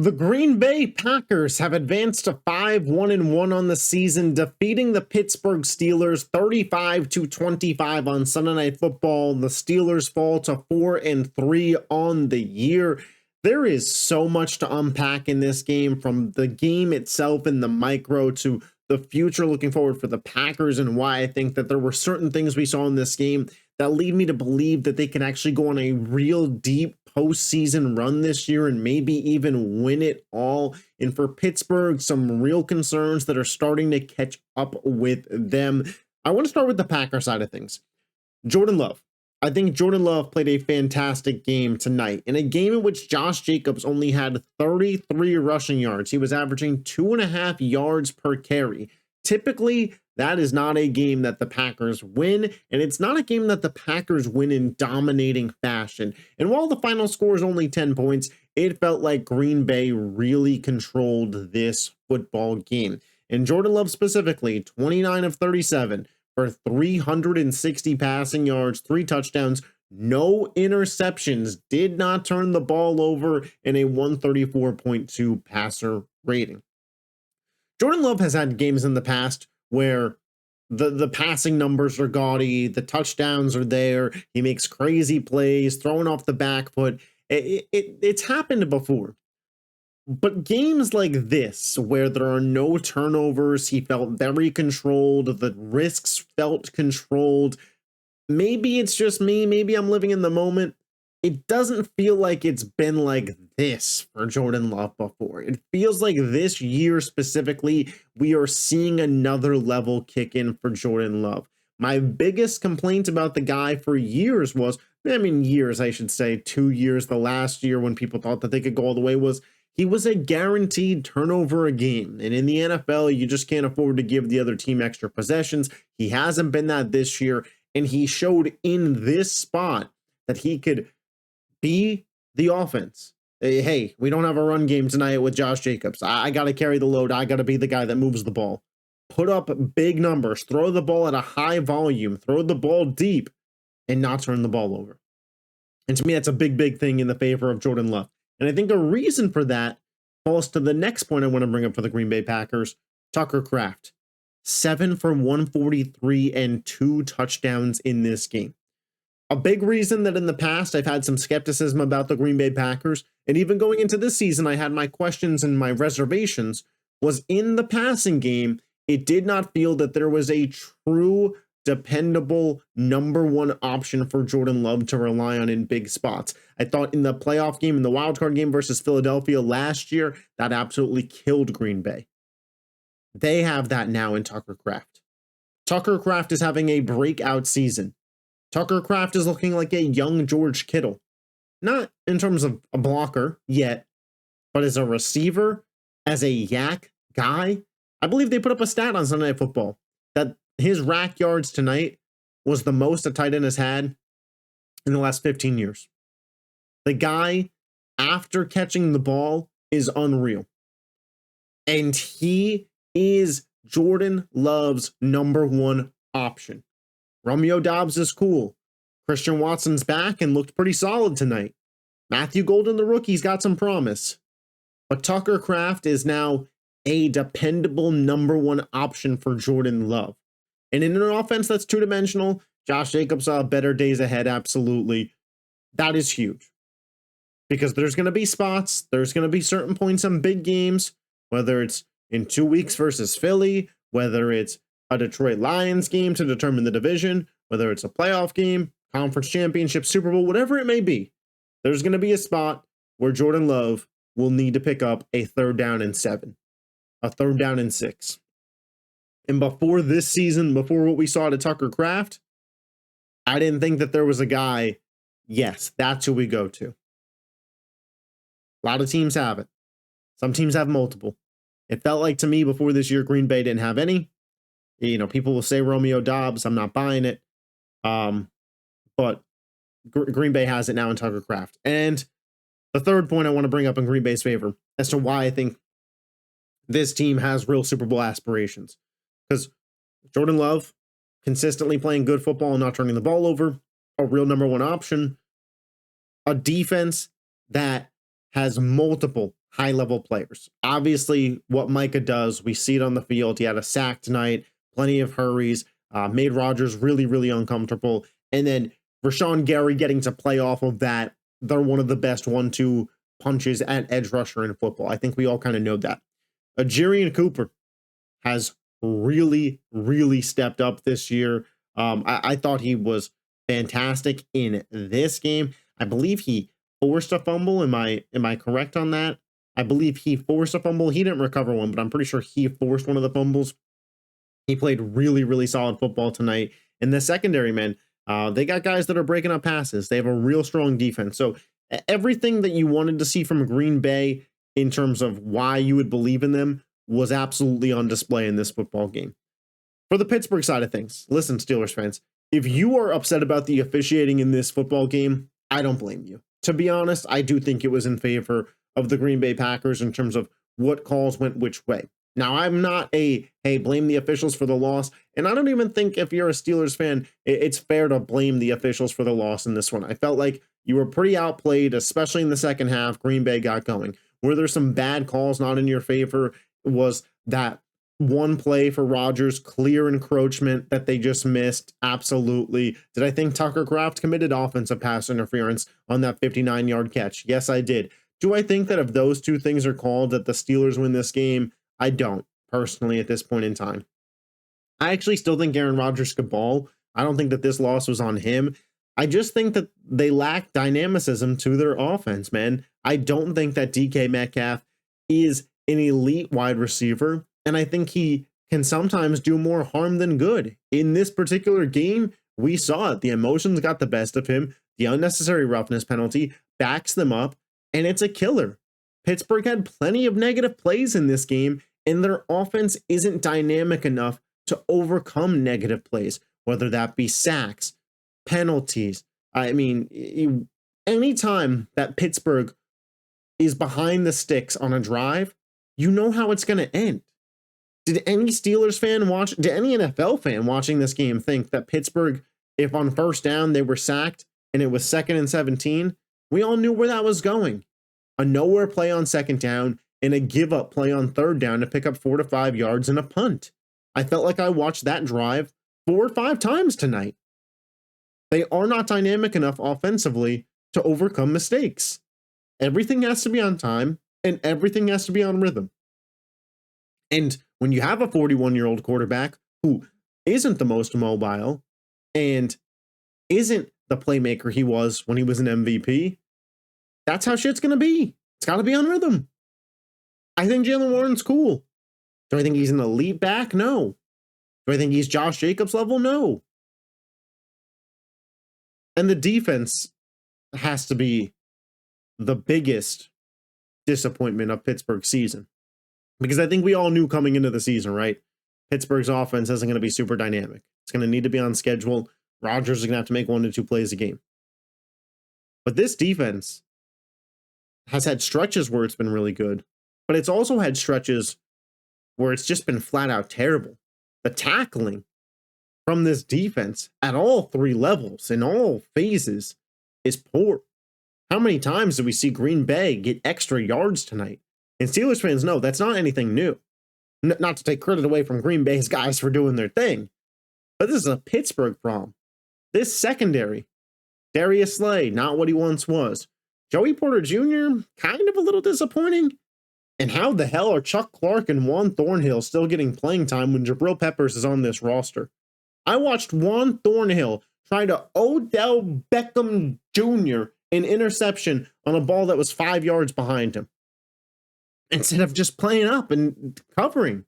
The Green Bay Packers have advanced to 5-1-1 on the season, defeating the Pittsburgh Steelers 35-25 on Sunday Night Football. The Steelers fall to 4-3 on the year. There is so much to unpack in this game, from the game itself in the micro to the future looking forward for the Packers, and why I think that there were certain things we saw in this game that lead me to believe that they can actually go on a real deep postseason run this year and maybe even win it all. And for Pittsburgh, some real concerns that are starting to catch up with them. I want to start with the Packer side of things. Jordan Love. I think Jordan Love played a fantastic game tonight, in a game in which Josh Jacobs only had 33 rushing yards. He was averaging 2.5 yards per carry. Typically, that is not a game that the Packers win, and it's not a game that the Packers win in dominating fashion. And while the final score is only 10 points, it felt like Green Bay really controlled this football game. And Jordan Love specifically, 29 of 37 for 360 passing yards, 3 touchdowns, no interceptions, did not turn the ball over, and a 134.2 passer rating. Jordan Love has had games in the past where the passing numbers are gaudy, the touchdowns are there, he makes crazy plays, throwing off the back foot. It's happened before. But games like this, where there are no turnovers, he felt very controlled, the risks felt controlled. Maybe it's just me, maybe I'm living in the moment. It doesn't feel like it's been like this for Jordan Love before. It feels like this year specifically, we are seeing another level kick in for Jordan Love. My biggest complaint about the guy for years was, years, I should say, 2 years, the last year when people thought that they could go all the way, was he was a guaranteed turnover a game. And in the NFL, you just can't afford to give the other team extra possessions. He hasn't been that this year. And he showed in this spot that he could be the offense. Hey, we don't have a run game tonight with Josh Jacobs. I got to carry the load. I got to be the guy that moves the ball. Put up big numbers. Throw the ball at a high volume. Throw the ball deep and not turn the ball over. And to me, that's a big, big thing in the favor of Jordan Love. And I think a reason for that falls to the next point I want to bring up for the Green Bay Packers, Tucker Kraft. 7 for 143 and 2 touchdowns in this game. A big reason that in the past I've had some skepticism about the Green Bay Packers, and even going into this season I had my questions and my reservations, was in the passing game, it did not feel that there was a true, dependable number one option for Jordan Love to rely on in big spots. I thought in the playoff game, in the wildcard game versus Philadelphia last year, that absolutely killed Green Bay. They have that now in Tucker Kraft. Tucker Kraft is having a breakout season. Tucker Kraft is looking like a young George Kittle. Not in terms of a blocker yet, but as a receiver, as a yak guy. I believe they put up a stat on Sunday Night Football that his rack yards tonight was the most a tight end has had in the last 15 years. The guy, after catching the ball, is unreal. And he is Jordan Love's number one option. Romeo Doubs is cool. Christian Watson's back and looked pretty solid tonight. Matthew Golden, the rookie's got some promise. But Tucker Kraft is now a dependable number one option for Jordan Love. And in an offense that's two-dimensional, Josh Jacobs saw better days ahead, absolutely. That is huge. Because there's going to be spots, there's going to be certain points in big games, whether it's in 2 weeks versus Philly, whether it's a Detroit Lions game to determine the division, whether it's a playoff game, conference championship, Super Bowl, whatever it may be, there's going to be a spot where Jordan Love will need to pick up a 3rd down and 7, a 3rd down and 6. And before this season, before what we saw to Tucker Kraft, I didn't think that there was a guy, yes, that's who we go to. A lot of teams have it. Some teams have multiple. It felt like to me before this year, Green Bay didn't have any. People will say Romeo Doubs. I'm not buying it. But Green Bay has it now in Tucker Kraft. And the third point I want to bring up in Green Bay's favor as to why I think this team has real Super Bowl aspirations. Because Jordan Love, consistently playing good football and not turning the ball over, a real number one option, a defense that has multiple high-level players. Obviously, what Micah does, we see it on the field. He had a sack tonight, plenty of hurries, made Rodgers really, really uncomfortable. And then Rashawn Gary getting to play off of that. They're one of the best 1-2 punches at edge rusher in football. I think we all kind of know that. Jerian Cooper has really, really stepped up this year. I thought he was fantastic in this game. I believe he forced a fumble. Am I correct on that? I believe he forced a fumble. He didn't recover one, but I'm pretty sure he forced one of the fumbles. He played really, really solid football tonight. In the secondary, man, they got guys that are breaking up passes. They have a real strong defense. So everything that you wanted to see from Green Bay in terms of why you would believe in them was absolutely on display in this football game. For the Pittsburgh side of things, listen, Steelers fans, if you are upset about the officiating in this football game, I don't blame you. To be honest, I do think it was in favor of the Green Bay Packers in terms of what calls went which way. Now, I'm not hey, blame the officials for the loss. And I don't even think if you're a Steelers fan, it's fair to blame the officials for the loss in this one. I felt like you were pretty outplayed, especially in the second half. Green Bay got going. Were there some bad calls not in your favor? Was that one play for Rodgers, clear encroachment that they just missed? Absolutely. Did I think Tucker Kraft committed offensive pass interference on that 59-yard catch? Yes, I did. Do I think that if those two things are called, that the Steelers win this game? I don't, personally, at this point in time. I actually still think Aaron Rodgers could ball. I don't think that this loss was on him. I just think that they lack dynamicism to their offense, man. I don't think that DK Metcalf is an elite wide receiver, and I think he can sometimes do more harm than good. In this particular game, we saw it. The emotions got the best of him. The unnecessary roughness penalty backs them up, and it's a killer. Pittsburgh had plenty of negative plays in this game, and their offense isn't dynamic enough to overcome negative plays, whether that be sacks, penalties. I mean, anytime that Pittsburgh is behind the sticks on a drive, you know how it's going to end. Did any Steelers fan watch, did any NFL fan watching this game think that Pittsburgh, if on first down they were sacked and it was 2nd and 17, we all knew where that was going. A nowhere play on second down and a give up play on third down to pick up 4 to 5 yards and a punt. I felt like I watched that drive 4 or 5 times tonight. They are not dynamic enough offensively to overcome mistakes. Everything has to be on time and everything has to be on rhythm. And when you have a 41-year-old quarterback who isn't the most mobile and isn't the playmaker he was when he was an MVP, that's how shit's going to be. It's got to be on rhythm. I think Jaylen Warren's cool. Do I think he's an elite back? No. Do I think he's Josh Jacobs level? No. And the defense has to be the biggest disappointment of Pittsburgh's season. Because I think we all knew coming into the season, right? Pittsburgh's offense isn't going to be super dynamic. It's going to need to be on schedule. Rodgers is going to have to make 1 to 2 plays a game. But this defense has had stretches where it's been really good, but it's also had stretches where it's just been flat out terrible. The tackling from this defense at all 3 levels, in all phases, is poor. How many times do we see Green Bay get extra yards tonight? And Steelers fans know that's not anything new. Not to take credit away from Green Bay's guys for doing their thing, but this is a Pittsburgh problem. This secondary, Darius Slay, not what he once was. Joey Porter Jr., kind of a little disappointing. And how the hell are Chuck Clark and Juan Thornhill still getting playing time when Jabril Peppers is on this roster? I watched Juan Thornhill try to Odell Beckham Jr. an interception on a ball that was 5 yards behind him, instead of just playing up and covering.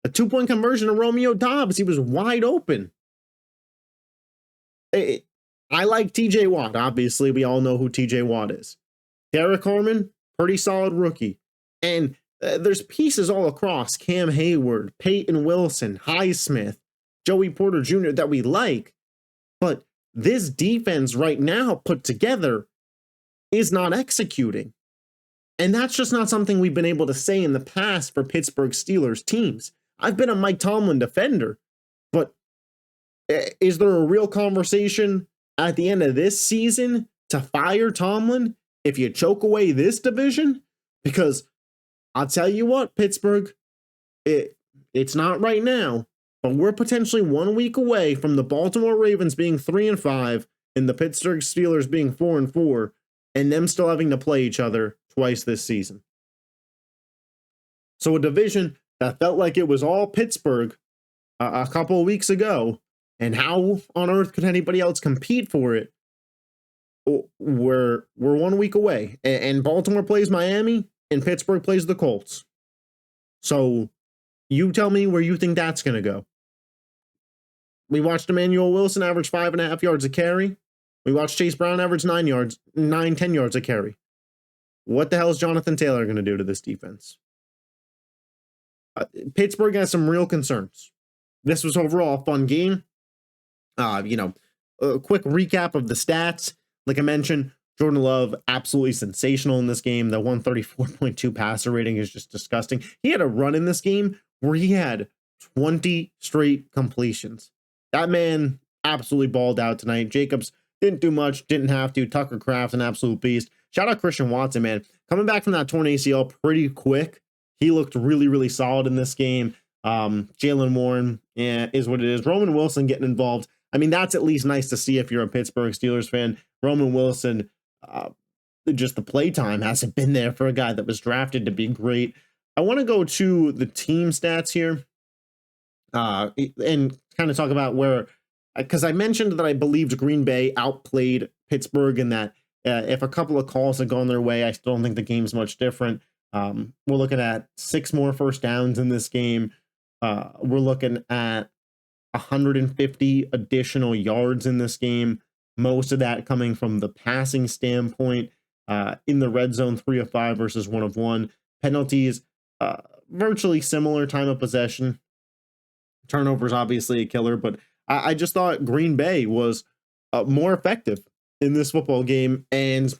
A 2-point conversion to Romeo Doubs. He was wide open. I like TJ Watt. Obviously, we all know who TJ Watt is. Derek Harmon, pretty solid rookie. And there's pieces all across. Cam Hayward, Peyton Wilson, Highsmith, Joey Porter Jr. that we like. But this defense right now put together is not executing. And that's just not something we've been able to say in the past for Pittsburgh Steelers teams. I've been a Mike Tomlin defender, but is there a real conversation at the end of this season to fire Tomlin if you choke away this division? Because I'll tell you what, Pittsburgh, it's not right now, but we're potentially 1 week away from the Baltimore Ravens being 3-5 and the Pittsburgh Steelers being 4-4, and them still having to play each other twice this season. So a division that felt like it was all Pittsburgh a couple of weeks ago, and how on earth could anybody else compete for it? We're 1 week away, and Baltimore plays Miami, and Pittsburgh plays the Colts. So you tell me where you think that's going to go. We watched Emmanuel Wilson average 5.5 yards a carry. We watched Chase Brown average 10 yards a carry. What the hell is Jonathan Taylor going to do to this defense? Pittsburgh has some real concerns. This was overall a fun game. A quick recap of the stats. Like I mentioned, Jordan Love, absolutely sensational in this game. The 134.2 passer rating is just disgusting. He had a run in this game where he had 20 straight completions. That man absolutely balled out tonight. Jacobs didn't do much, didn't have to. Tucker Kraft, an absolute beast. Shout out Christian Watson, man. Coming back from that torn ACL pretty quick. He looked really, really solid in this game. Jalen Warren is what it is. Roman Wilson getting involved. I mean, that's at least nice to see if you're a Pittsburgh Steelers fan. Roman Wilson, just the play time hasn't been there for a guy that was drafted to be great. I want to go to the team stats here and kind of talk about where, because I mentioned that I believed Green Bay outplayed Pittsburgh and that if a couple of calls had gone their way, I still don't think the game's much different. We're looking at 6 more first downs in this game. We're looking at 150 additional yards in this game. Most of that coming from the passing standpoint. In the red zone, 3 of 5 versus 1 of 1. Penalties, virtually similar time of possession. Turnovers, obviously a killer, but I just thought Green Bay was more effective in this football game and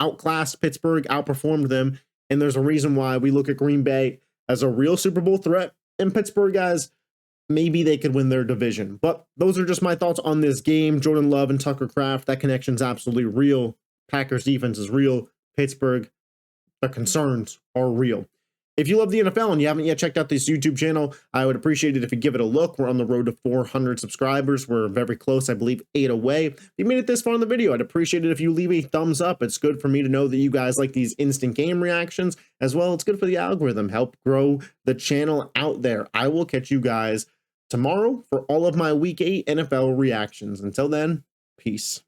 outclassed Pittsburgh, outperformed them. And there's a reason why we look at Green Bay as a real Super Bowl threat and Pittsburgh as maybe they could win their division. But those are just my thoughts on this game. Jordan Love and Tucker Kraft, that connection's absolutely real. Packers defense is real. Pittsburgh, the concerns are real. If you love the NFL and you haven't yet checked out this YouTube channel, I would appreciate it if you give it a look. We're on the road to 400 subscribers. We're very close, I believe 8 away. If you made it this far in the video, I'd appreciate it if you leave a thumbs up. It's good for me to know that you guys like these instant game reactions. As well, it's good for the algorithm. Help grow the channel out there. I will catch you guys tomorrow for all of my Week 8 NFL reactions. Until then, peace.